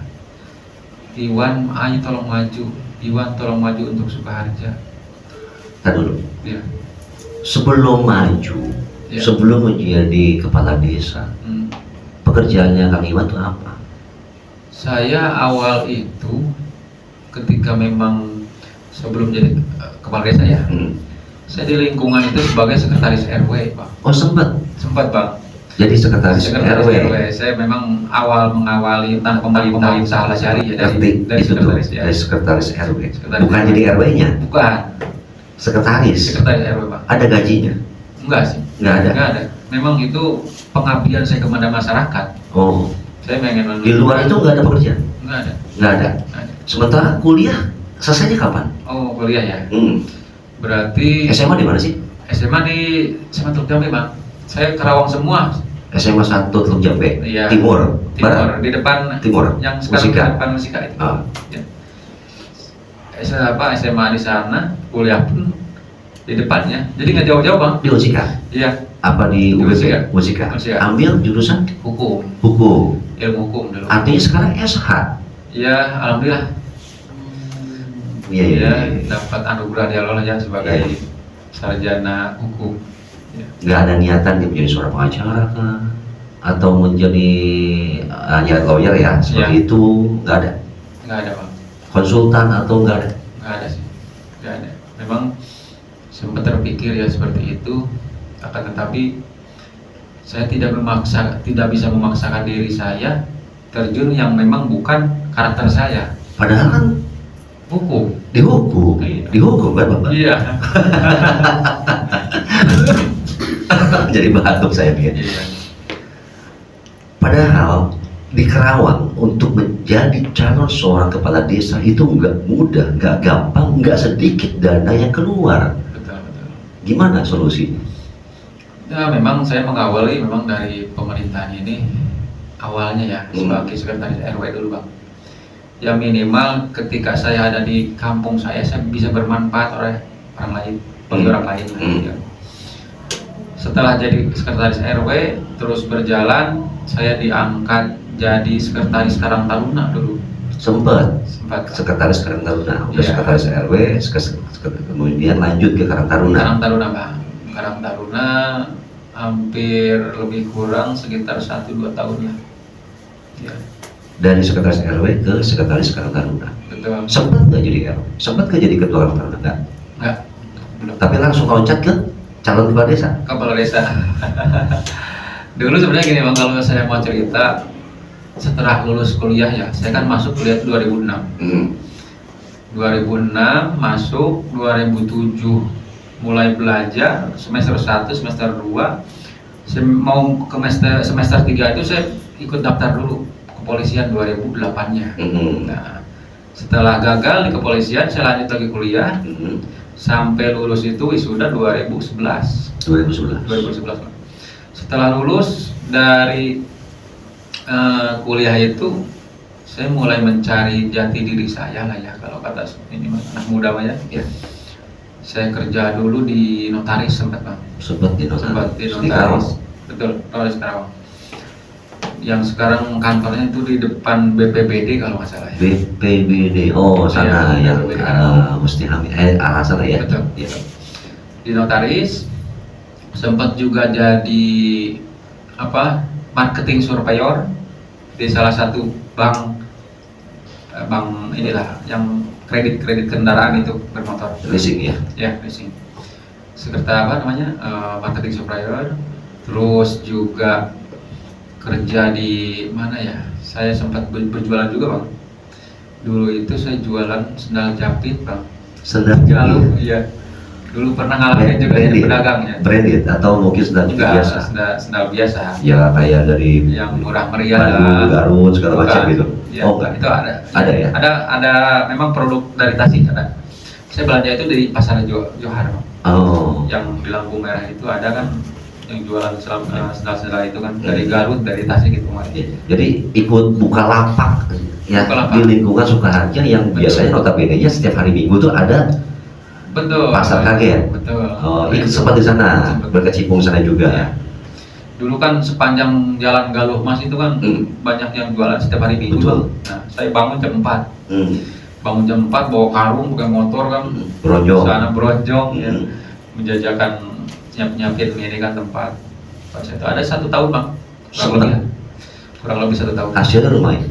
Iwan, ayo tolong maju, Iwan tolong maju untuk Sukaharja. Tadi dulu. Ya. Sebelum maju, Ya. sebelum menjadi kepala desa, pekerjaannya Kang Iwan itu apa? Saya awal itu ketika memang sebelum jadi kepala desa ya, saya di lingkungan itu sebagai sekretaris RW Pak. Oh sempat Bang. jadi sekretaris RW. Saya memang awal mengawali tentang pemerintahan salah cari ya dari itu tuh, sekretaris ya. dari sekretaris RW. Sekretaris Bukan RW. jadi RW-nya, Bukan sekretaris. sekretaris RW Pak. Ada gajinya? Enggak sih. Nggak ada. Enggak ada. Memang itu pengabdian saya kepada masyarakat. Oh, Saya pengen di luar itu nggak ada pekerjaan? Enggak ada. Nggak ada. Nggak ada. Sementara kuliah selesainya kapan? Oh kuliah ya. Berarti SMA di mana sih? SMA di Teluk Jambe Bang. Saya Karawang semua. SMA 1 Teluk Jambe. Iya. Timur. Barat. Di depan Timur. yang sekarang Musika. di depan Musika itu. Ah. Ya. SMA di sana, kuliah pun di depannya. Jadi nggak jauh-jauh Bang. Di Musika. Iya, Apa di Di UBP? Musika. Musika. Ambil jurusan hukum, hukum. ilmu hukum dulu. Artinya sekarang SH. Iya, alhamdulillah. Iya, iya, Iya, iya. dapat anugerah dari Allah ya sebagai Iya. sarjana hukum. Ya. Nggak ada niatan dia menjadi seorang pengacara kah? Atau menjadi ya lawyer ya seperti Iya. itu? Nggak ada. Nggak ada Bang. Konsultan atau nggak ada? Nggak ada sih, nggak ada. Memang sempat terpikir ya seperti itu, akan tetapi saya tidak bisa memaksakan diri saya terjun yang memang bukan karakter saya. Padahal kan Hukum. dihukum, Iya. dihukum kan Bapak? Iya. Jadi batuk saya pikir. Iya. Padahal di Karawang untuk menjadi calon seorang kepala desa itu nggak mudah, nggak gampang, nggak sedikit dana yang keluar. Betul. Gimana solusinya? Ya memang saya mengawali memang dari pemerintahan ini awalnya ya sebagai sekretaris RW dulu Bang. Ya minimal ketika saya ada di kampung saya bisa bermanfaat oleh orang lain, bagi orang lain. Ya. Setelah jadi sekretaris RW terus berjalan, saya diangkat jadi sekretaris Karang Taruna dulu. Sempat Sempat sekretaris Karang Taruna, udah Iya. sekretaris RW, kemudian lanjut ke Karang Taruna. Karang Taruna Bang. Karang Taruna hampir lebih kurang sekitar 1-2 tahun lah. Ya, Dari sekretaris RW ke sekretaris Karang Taruna. betul. Sempat nggak jadi RW? Sempat nggak jadi ketua Karang Taruna? Nggak. Enggak, belum. Tapi langsung loncat ke calon kepala desa. Kepala desa. Dulu sebenarnya gini bang, kalau saya mau cerita, setelah lulus kuliah ya, saya kan masuk kuliah 2006. 2006 masuk, 2007 mulai belajar semester 1, semester 2. Saya mau ke semester 3 itu saya ikut daftar dulu kepolisian 2008-nya. Nah, setelah gagal di kepolisian saya lanjut lagi kuliah. Sampai lulus itu wisuda 2011. 2011. Setelah lulus dari kuliah itu, saya mulai mencari jati diri saya lah ya, kalau kata ini anak muda mah ya. Saya kerja dulu di notaris sempat bang. Sempat di Notaris. Karawang. Betul, notaris Karawang. Yang sekarang kantornya itu di depan BPBD kalau nggak salah ya. BPBD, oh sana Iya, yang BPBD Karawang. mesti arah sana ya. Betul. Ya. Di notaris, sempat juga jadi marketing surveyor di salah satu bank inilah yang kredit kendaraan itu bermotor. Leasing ya. Ya, leasing. Sekretariat marketing surveyor. Terus juga kerja di mana ya? Saya sempat berjualan juga bang. Dulu itu saya jualan sendal jepit bang. Sendal Galuh, iya. Dulu pernah ngalamin juga jadi pedagang ya. Branded atau mungkin sendal jepit biasa? Sendal biasa. Ya kayak dari yang murah meriah. Garut segala macam gitu. Ya, oh enggak. Itu ada. Ada ya? Ada memang produk dari Tasik ada. Saya belanja itu di pasar Johar bang. Oh. Yang di lampu merah itu ada kan yang jualan sendal-sendal itu kan dari Garut, dari Tasik itu kemarin. Jadi ikut buka lapak ya Buka lapak. di lingkungan Sukaharja yang biasanya notabene-nya setiap hari Minggu tuh ada Betul. pasar kaget. Betul. Oh, ikut sempat di sana, berkecimpung sana juga. Ya. Dulu kan sepanjang jalan Galuh Mas itu kan banyak yang jualan setiap hari Minggu. Betul. Nah, saya bangun jam 4. Hmm. Bangun jam 4 bawa karung, pakai motor kan. Bronjong. Sana bronjong ya. Menjajakan nyiapin ini kan tempat. Pas itu ada 1 tahun bang. Kurang lebih 1 tahun. Hasilnya lumayan.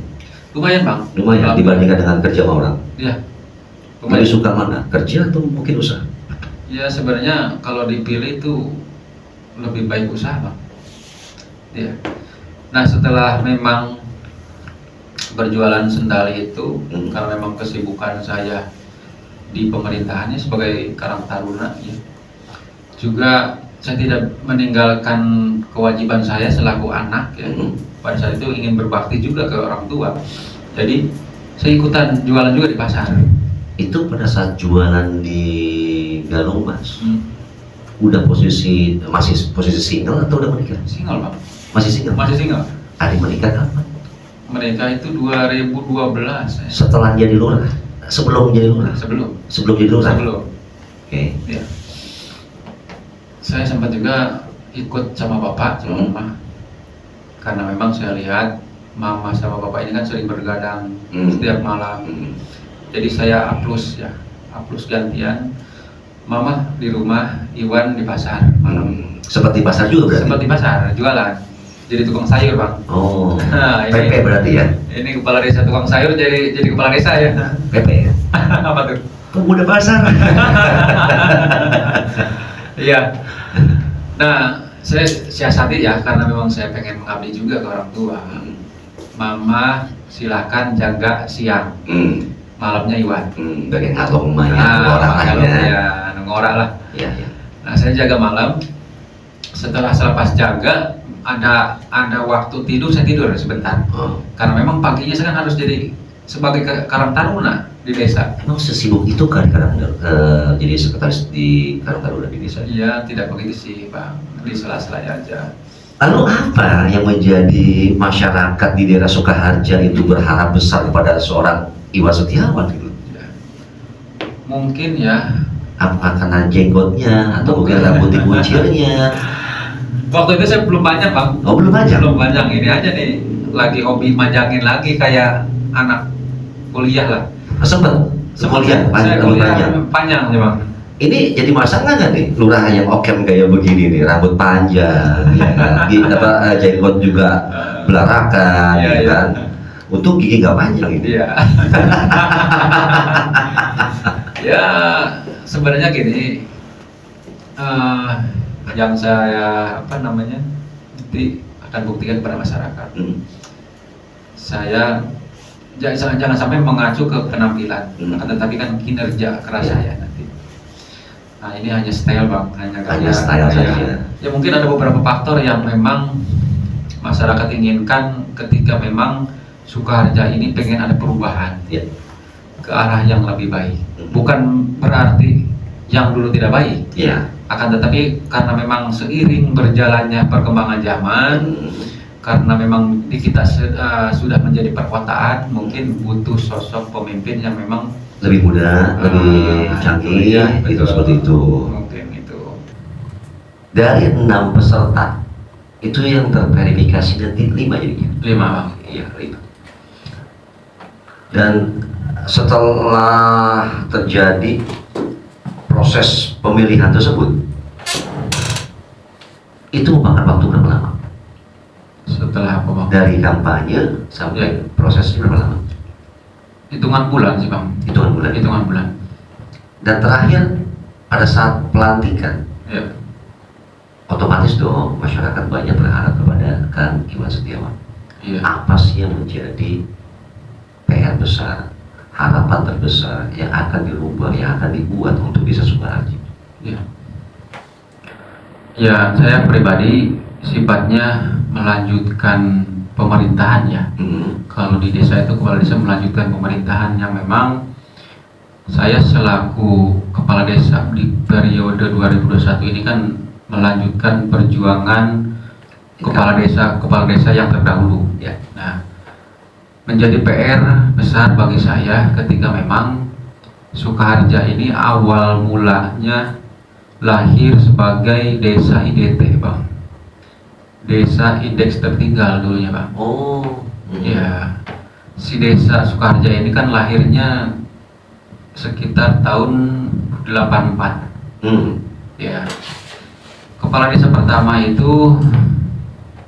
Lumayan bang. Lumayan dibandingkan dengan kerja sama orang. Iya. Lebih suka mana? Kerja atau mungkin usaha? Ya sebenarnya kalau dipilih itu lebih baik usaha bang. Iya. Nah setelah memang berjualan sendal itu, karena memang kesibukan saya di pemerintahannya sebagai Karang Taruna ya. Juga saya tidak meninggalkan kewajiban saya selaku anak ya. Pada saat itu ingin berbakti juga ke orang tua. Jadi saya ikutan jualan juga di pasar. Itu pada saat jualan di Galuh Mas, udah masih posisi single atau udah menikah? Single bang. Masih single? Masih single. Adik menikah kapan? Menikah itu 2012 ya. Setelah jadi lurah? Sebelum jadi lurah? Sebelum jadi lurah? Sebelum. Oke. Ya. Saya sempat juga ikut sama bapak, sama mama. Karena memang saya lihat mama sama bapak ini kan sering bergadang setiap malam. Jadi saya aplus gantian. Mama di rumah, Iwan di pasar malam. Seperti pasar juga berarti? Seperti pasar, jualan. Jadi tukang sayur bang. Oh, Nah, PP berarti ya? Ini kepala desa tukang sayur jadi kepala desa ya. PP ya? Apa tuh? Pemuda pasar. Iya. Nah, saya siasati ya karena memang saya pengen mengabdi juga ke orang tua. Mama silakan jaga siang. Malamnya Iwan. Bagian atau rumahnya orang ya, ngorak lah. Iya, iya. Nah, saya jaga malam. Setelah selepas jaga ada waktu tidur, saya tidur sebentar. Karena memang paginya saya kan harus jadi sebagai Karang Taruna di desa. Emang sesibuk itu kan jadi sekretaris di Karang Taruna di desa? Iya, tidak begitu sih Bang, di sela-sela aja. Lalu apa yang menjadi masyarakat di daerah Sukaharja itu berharap besar kepada seorang Iwan Setiawan gitu? Ya. Mungkin ya. Apa karena jenggotnya atau mungkin rambut dikuncirnya? Waktu itu saya belum panjang Bang. Oh, belum panjang? Belum panjang, ini aja nih lagi hobi manjangin lagi kayak anak kuliah lah. Sempet? Kuliah? Saya Panjang? kuliah panjang ya Bang. ini jadi masalah nggak nih lurah yang okem kayak begini nih, rambut panjang, ya kan? Jenggot juga belarakan, ya kan? Untuk gigi nggak panjang ini. Iya. Ya sebenarnya gini, yang saya nanti akan buktikan kepada masyarakat. Saya jangan sampai mengacu ke penampilan, akan tetapi kan kinerja keras saya nanti. Nah ini hanya style bang, hanya style saja. Ya mungkin ada beberapa faktor yang memang masyarakat inginkan ketika memang Sukaharja ini pengen ada perubahan ke arah yang lebih baik. Bukan berarti yang dulu tidak baik. Akan tetapi karena memang seiring berjalannya perkembangan zaman, karena memang di kita sudah menjadi perkotaan, mungkin butuh sosok pemimpin yang memang lebih muda, lebih canggih, gitu, seperti itu. Mungkin itu. Dari 6 peserta, itu yang terverifikasi nanti 5 jadinya? 5 bang. Iya, 5. Dan setelah terjadi proses pemilihan tersebut, itu memakan waktu berapa lama? Setelah apa bang? Dari kampanye sampai prosesnya berapa lama? Hitungan bulan sih bang. Hitungan bulan. Dan terakhir pada saat pelantikan, otomatis dong masyarakat banyak berharap kepada Kang Iwan Setiawan. Apa sih yang menjadi PR besar, harapan terbesar yang akan dirubah, yang akan dibuat untuk Desa Sukaharja? Ya, saya pribadi sifatnya melanjutkan pemerintahan ya. Kalau di desa itu kepala desa melanjutkan pemerintahan yang memang saya selaku kepala desa di periode 2021 ini kan melanjutkan perjuangan kepala desa yang terdahulu. Nah, menjadi PR besar bagi saya ketika memang Sukaharja ini awal mulanya lahir sebagai desa IDT bang, desa indeks tertinggal dulunya bang. Ya, si desa Sukaharja ini kan lahirnya sekitar tahun 84. Ya, kepala desa pertama itu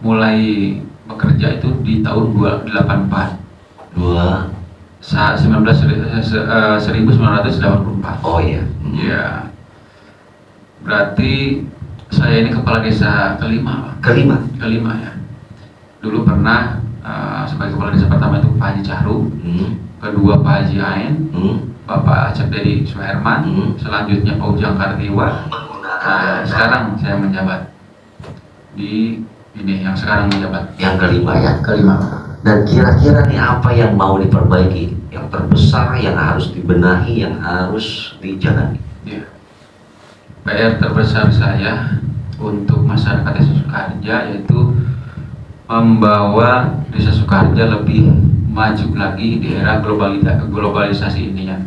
mulai bekerja itu di tahun 1984. 1984. Oh iya. Ya. Berarti saya ini kepala desa kelima, Pak. Kelima ya. Dulu pernah sebagai kepala desa pertama itu Pak Haji Cahru, kedua Pak Haji Ain, Bapak Acep Dedi Suherman, selanjutnya Pak Ujang Kartiwa. Nah, sekarang saya menjabat di ini yang sekarang menjabat. Yang kelima ya. Kelima. Dan kira-kira nih apa yang mau diperbaiki, yang terbesar, yang harus dibenahi, yang harus dijalani? PR terbesar saya untuk masyarakat Desa Sukaharja yaitu membawa Desa Sukaharja lebih maju lagi di era globalisasi ini ya.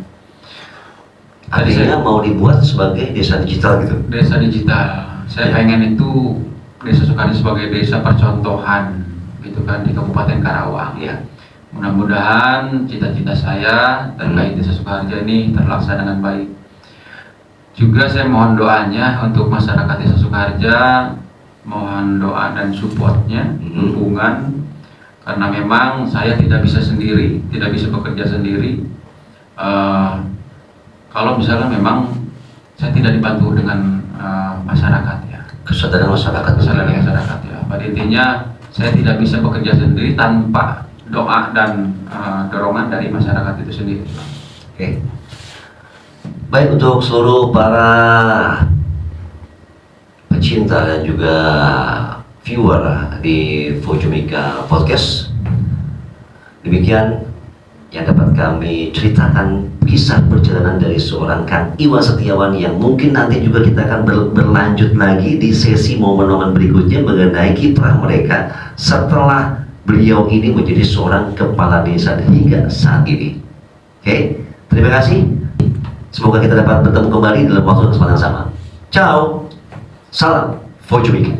Artinya mau dibuat sebagai desa digital gitu? Desa digital. Saya pengen itu Desa Sukaharja sebagai desa percontohan gitu kan di Kabupaten Karawang ya. Mudah-mudahan cita-cita saya terkait Desa Sukaharja ini terlaksana dengan baik. Juga saya mohon doanya untuk masyarakat Desa Sukaharja, mohon doa dan supportnya, dukungan, karena memang saya tidak bisa sendiri, tidak bisa bekerja sendiri. Kalau misalnya memang saya tidak dibantu dengan masyarakat ya. Kesadaran masyarakat ya. Pada intinya saya tidak bisa bekerja sendiri tanpa doa dan dorongan dari masyarakat itu sendiri. Oke. Baik, untuk seluruh para pecinta dan juga viewer di Fojumika Podcast, demikian yang dapat kami ceritakan kisah perjalanan dari seorang Kang Iwan Setiawan yang mungkin nanti juga kita akan berlanjut lagi di sesi momen-momen berikutnya mengenai kiprah mereka setelah beliau ini menjadi seorang kepala desa hingga saat ini. Oke, terima kasih. Semoga kita dapat bertemu kembali dalam waktu kesempatan sama. Ciao, salam Fojumika.